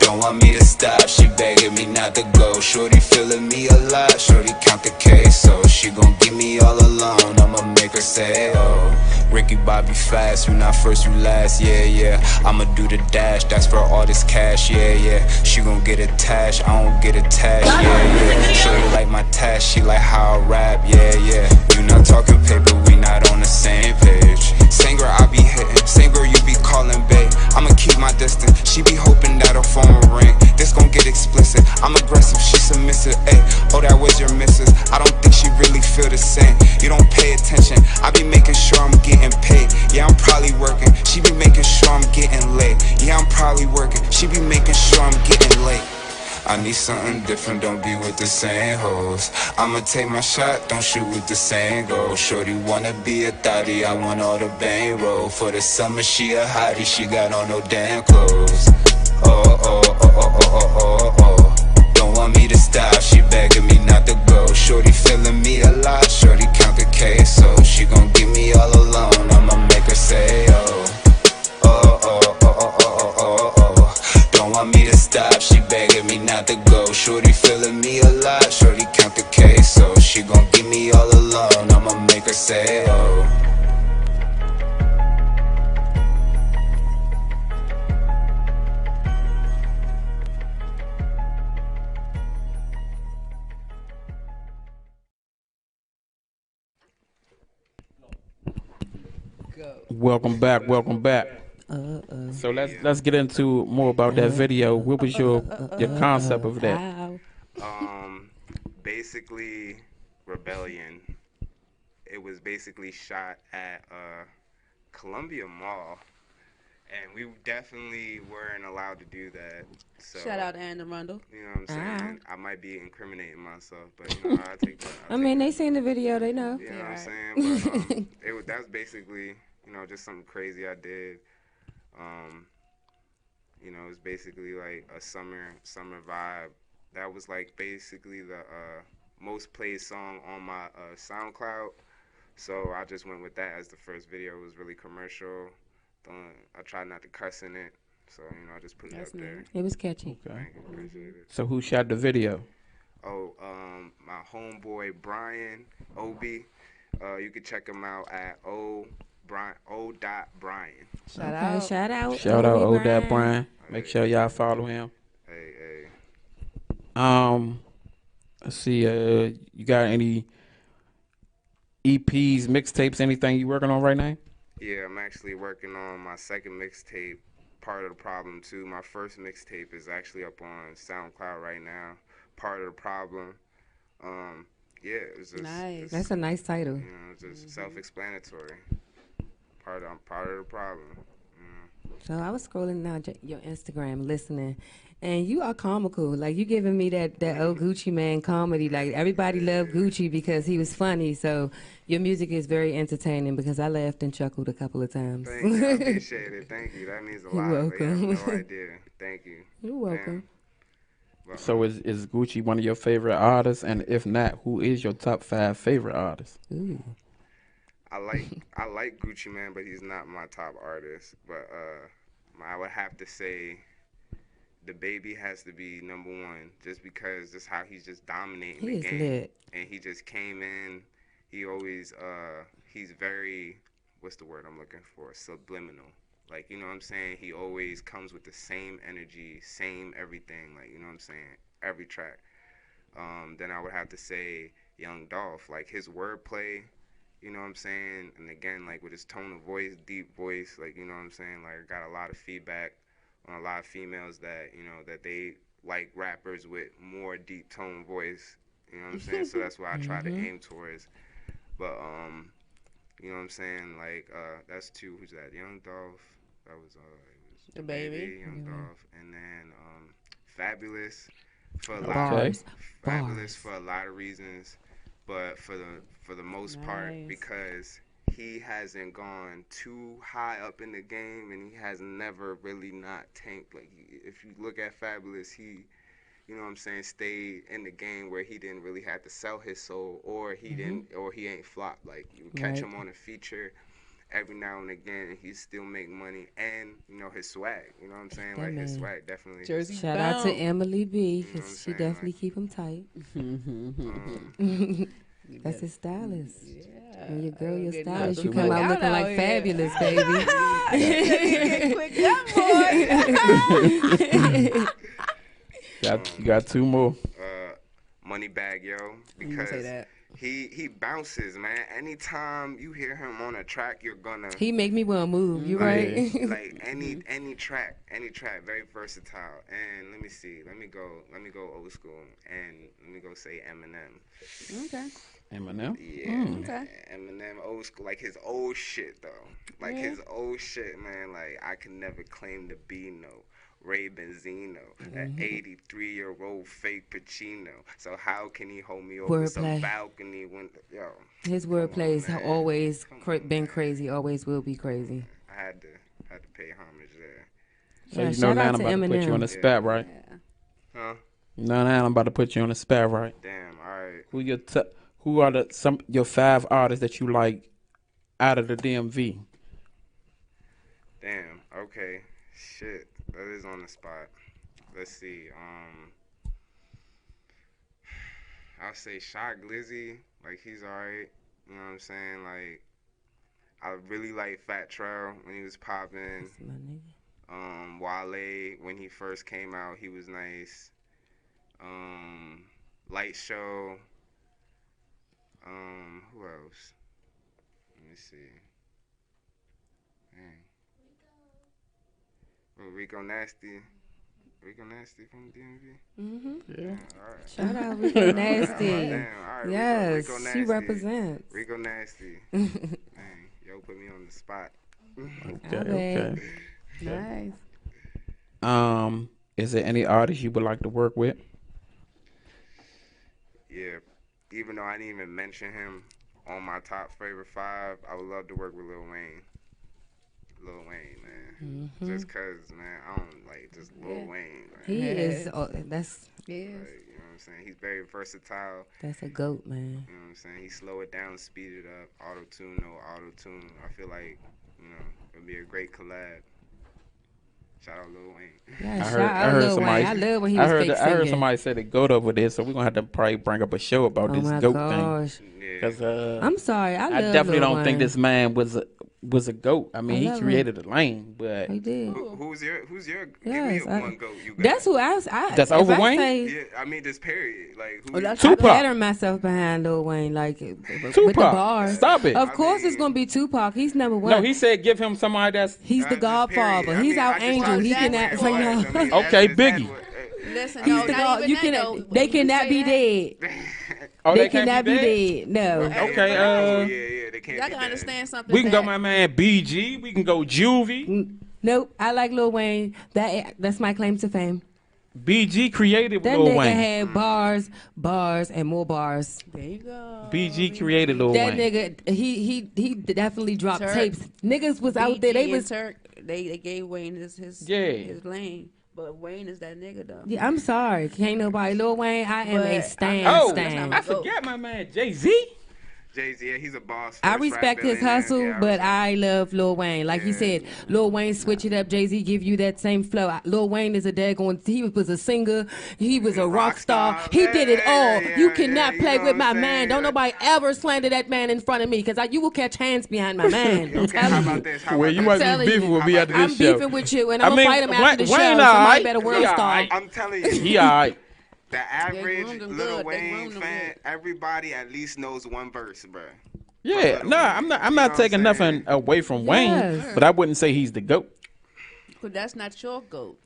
Don't want me to stop, she begging me not to go. Shorty feeling me a lot, shorty count the queso. She gon' get me all alone, I'ma make her say oh. Ricky Bobby fast, you not first, you last, yeah. I'ma do the dash, that's for all this cash, yeah. She gon' get attached, I don't get attached, yeah. Shorty like my task, she like how I rap, yeah. You not talking paper, we not on the same page. Same girl I be hitting, same girl you be calling babe. I'ma keep my distance, she be hoping that her phone will ring. This gon' get explicit, I'm aggressive, she submissive, ayy. Oh, that was your missus, I don't think she really feel the same. You don't pay attention, I be making sure I'm getting paid. Yeah, I'm probably working, she be making sure I'm getting late. Yeah, I'm probably working, she be making sure I'm getting late. I need something different, don't be with the same hoes. I'ma take my shot, don't shoot with the same goal. Shorty wanna be a thotty, I want all the bang roll. For the summer, she a hottie, she got on no damn clothes. Oh. Don't want me to stop, she begging me not to go. Shorty feeling me a lot, shorty count the queso. She gon' get me all alone, I'ma make her say oh. Don't want me to stop, she begging me not to go. Shorty feeling me a lot, shorty count the queso. She gon' get me all alone, I'ma make her say oh. Go. Welcome back. So let's get into more about that video. What was your concept of that? Ow. Um, basically, rebellion. It was basically shot at Columbia Mall, and we definitely weren't allowed to do that. So Shout out to Aaron Arundel. you know what I'm saying? I might be incriminating myself, but I take that. I mean, they seen the video, they know. You know what I'm right. saying? But that's basically just something crazy I did. Um, it's basically like a summer vibe. That was like basically the most played song on my SoundCloud. So I just went with that as the first video. It was really commercial. I tried not to cuss in it. So, I just put it That's up there. It was catchy. Okay. Thank you, appreciate it. So who shot the video? Oh, my homeboy Brian Obi. You can check him out at O.Brian. Shout Okay, out. shout out. Shout out Obi Odad Brian. Make sure y'all follow him. Hey. Let's see. You got any EPs, mixtapes, anything you working on right now? Yeah, I'm actually working on my second mixtape, Part of the Problem too. My first mixtape is actually up on SoundCloud right now. Part of the Problem. Yeah, it's just Nice. That's a nice title. it's just self-explanatory. Part of the problem. So I was scrolling down your Instagram, listening, and you are comical. Like, you giving me that old Gucci Man comedy. Like, everybody loved Gucci because he was funny. So your music is very entertaining because I laughed and chuckled a couple of times. Thank you. I appreciate it. Thank you. That means a lot. You're welcome. You have no idea. Thank you. You're welcome. But, So is Gucci one of your favorite artists? And if not, who is your top 5 favorite artists? Ooh. I like Gucci Man, but he's not my top artist. But I would have to say the baby has to be number one, just because just how he's just dominating He the is game, lit. and he just came in. He always he's very, what's the word I'm looking for? Subliminal. Like, you know what I'm saying? He always comes with the same energy, same everything. Like, you know what I'm saying? Every track. Then I would have to say Young Dolph. Like, his wordplay, you know what I'm saying? And again, like, with his tone of voice, deep voice, like, you know what I'm saying? Like, I got a lot of feedback on a lot of females that, that they like rappers with more deep tone voice. You know what I'm saying? So that's what I try to aim towards. But you know what I'm saying? Like that's two. Who's that? Young Dolph. That was it was The baby. Young Dolph, and then Fabulous for a lot. Bars. Fabulous for a lot of reasons, but for the most part Nice. because he hasn't gone too high up in the game and he has never really not tanked. Like if you look at Fabulous, he, you know what I'm saying, stayed in the game where he didn't really have to sell his soul, or he didn't, or he ain't flopped. Like you catch him on a feature every now and again, and he still make money, and you know his swag. You know what I'm saying? That Like his man. swag definitely. Jersey Shout out to bound. Emily B, You know what I'm because she saying, definitely like- keep him tight. That's his stylist. When your girl, your Getting stylist, out you too come much. out looking Out like here. fabulous, baby. Get quick young boy. You got two more. Moneybag Yo, You because say that. he bounces, man. Anytime you hear him on a track, you're gonna He make me want to move. You right? like any track, very versatile. And let me see, let me go old school, and let me go say Eminem. Okay. Eminem. Yeah, Okay. Eminem old school, like his old shit though, like Yeah. his old shit, man. Like I can never claim to be no Ray Benzino, an 83-year-old fake Pacino. So how can he hold me over some Wordplay. balcony when yo? His wordplays man. have always Come on, been man. crazy, always will be crazy. I had to pay homage there. So Yeah, you know shout now out I'm to about to put you on the Eminem. spot, right? Yeah. Huh? Now I'm about to put you on the spot, right? Damn. All right. Who are your 5 artists that you like out of the DMV? Damn. Okay. Shit. That is on the spot. Let's see. I'll say Shot Glizzy. Like he's alright. You know what I'm saying? Like I really like Fat Trail when he was popping. That's my nigga. Wale when he first came out, he was nice. Light Show. Who else? Let me see. Dang. Oh, Rico Nasty. Rico Nasty from DMV. Yeah. All right. Shout out Rico Nasty. Damn. All right. Yes, Rico she Nasty. represents. Rico Nasty. Dang. Yo, put me on the spot. Okay. Nice. Is there any artist you would like to work with? Yeah. Even though I didn't even mention him on my top favorite 5, I would love to work with Lil Wayne. Lil Wayne, man. Just cause, man, I don't like just Lil Wayne. Like, He is. That's Yes. you know what I'm saying? He's very versatile. a goat, man. You know what I'm saying? He slow it down, speed it up, auto tune, no auto tune. I feel like, you know, it'd be a great collab. Shout out Lil Wayne. Yeah, I shout heard out Lil somebody. Wayne. I love when he I was heard. fake I heard singing. somebody say the goat over there, so we're gonna have to probably bring up a show about Oh this my goat gosh. Yeah. thing. Cause I'm sorry. I love definitely Lil don't think Wayne. this man was a goat. I mean, I he love him. created a lane, but He did. Who's your give Yes, me one goat you got. That's who I. That's if over I Wayne? say, Yeah, I mean this period. Like who Oh, that's Tupac. I pattern myself behind Lil Wayne, like with the Tupac. bars. Stop it. Of I course, it's mean- gonna be Tupac. He's number one. No, he said give him somebody that's He's the That's just period. Godfather. I He's mean, our I just angel. tried to He say cannot. Wayne So was. no. I mean, Okay, that's his Biggie. head Listen, He's no, the not God. even You that, can. though. They When you cannot say be that, dead. oh, They can't cannot be dead? dead. No. Okay, Oh, yeah, they can't Y'all be can dead. understand something. we can go that- my man BG. We can go Juvie. Nope. I like Lil Wayne. That's my claim to fame. BG created That Lil nigga Wayne. had bars, and more bars. There you go. BG created Lil That Wayne. nigga, he definitely dropped Turk. tapes. Niggas was out there. They BG was. and Turk, they gave Wayne his Yeah. his lane, but Wayne is that nigga though. Yeah, I'm sorry. Can't nobody. Lil Wayne, I am a But stan. Oh, stan. I forgot my man Jay-Z. Jay-Z, yeah, he's a boss. I first rap respect his billionaire. hustle, Yeah, but respect. I love Lil Wayne. Like you Yeah. said, Lil Wayne switch it up. Jay-Z give you that same flow. Lil Wayne is a daggone. He was a singer. He was a rock star. He did it all. You cannot you play know with what my I'm man. saying? Don't nobody ever slander that man in front of me, because you will catch hands behind my man. I'm Okay, how telling about you. this? How Well, about you this? might telling be beefing you. with me after this I'm show. beefing with you, and I I'm mean, gonna fight him after the Wayne show. all Somebody right. better He world all star. right. I'm telling you. He alright. The average groomed him Lil good. They Wayne groomed him fan, good. everybody at least knows one verse, bro. Yeah, no, I'm not. I'm not taking nothing away from Wayne, Yes. but I wouldn't say he's the goat. Cause that's not your goat.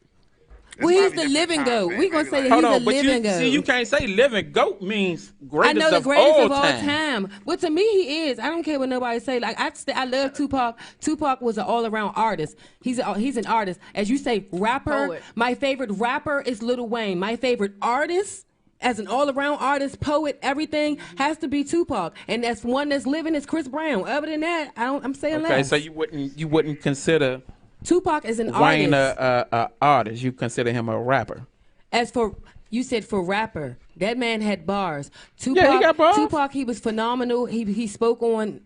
Well, he's the living goat. We gonna say that Hold he's a on, but living goat. you can't say living goat means I greatest know the of greatest all of all time. time. But to me, he is. I don't care what nobody say. Like I love Tupac. Tupac was an all-around artist. He's an artist. As you say, rapper. Poet. My favorite rapper is Lil Wayne. My favorite artist, as an all-around artist, poet, everything, has to be Tupac. And that's one that's living is Chris Brown. Other than that, I'm saying Okay, less. so you wouldn't consider Tupac is an Wayne artist. a artist. You consider him a rapper. As for you said for rapper, that man had bars. Tupac, Yeah, he got bars. Tupac, he was phenomenal. He spoke on.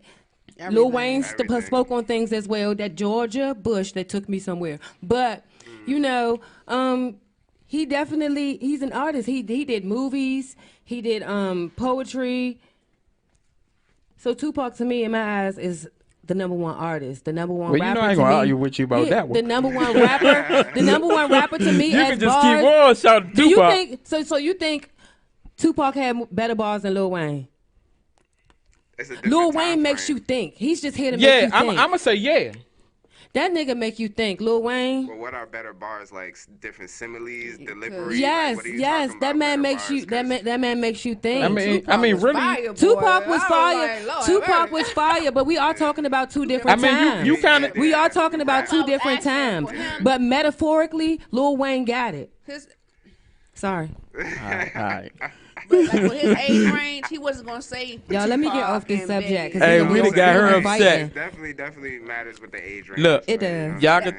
Everything. Lil Wayne Everything. spoke on things as well. That Georgia Bush that took me somewhere. But you know, he definitely he's an artist. He did movies. He did poetry. So Tupac to me in my eyes is the number one artist, the number one Well, rapper. you know I ain't to gonna me. argue with you about Yeah, that one. The number one rapper, the number one rapper to me You has can just bars. keep on shouting Do you Tupac. think so you think Tupac had better bars than Lil Wayne? It's a different Lil time Wayne makes frame. you think. He's just here to make Yeah, you I'm think. gonna say yeah. That nigga make you think. Lil Wayne. Well, what are better bars, like different similes, delivery? Yes, like, what are you yes. talking That about, man better makes you. bars? That 'Cause man makes you think. I mean, Tupac was really. fire, boy. Tupac was I fire. like, Lord, Tupac have was fire, but we are talking about two I different mean, times. you kind of. We are talking about two I was different asking times. for him. But metaphorically, Lil Wayne got it. His, Sorry. All right. but like with his age range, he wasn't gonna say. Y'all, let me get Tupac off this and subject, 'cause Biggie. Hey, we we gonna done got be her fighting. upset. definitely matters with the age range. Look, It so, you know does.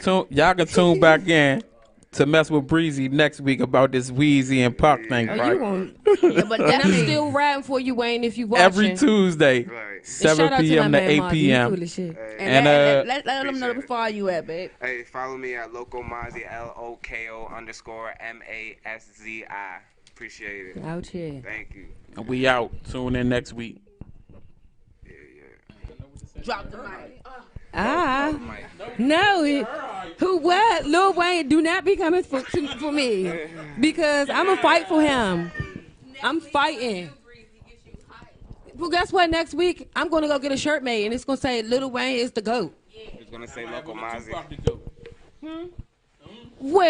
what I'm Y'all can tune back in to mess with Breezy next week about this Wheezy and Pac thing, Oh, right? you won't. Yeah, but And I'm definitely. still riding for you, Wayne, if you watching. Every Tuesday, Right. And 7 shout out to p.m. my to man 8 Marky, he p.m. cool as shit. And, let them know appreciate it. before you at, babe. Hey, follow me at Locomazi, LOKO_MASZI. Appreciate it. Out here. Thank you. And we out. Tune in next week. Yeah, yeah. Drop the mic. Ah. No, who what? Lil Wayne, do not be coming for me. Because I'm going to fight for him. I'm fighting. Well, guess what? Next week, I'm going to go get a shirt made, and it's going to say Lil Wayne is the GOAT. It's gonna say Locomazi. Well,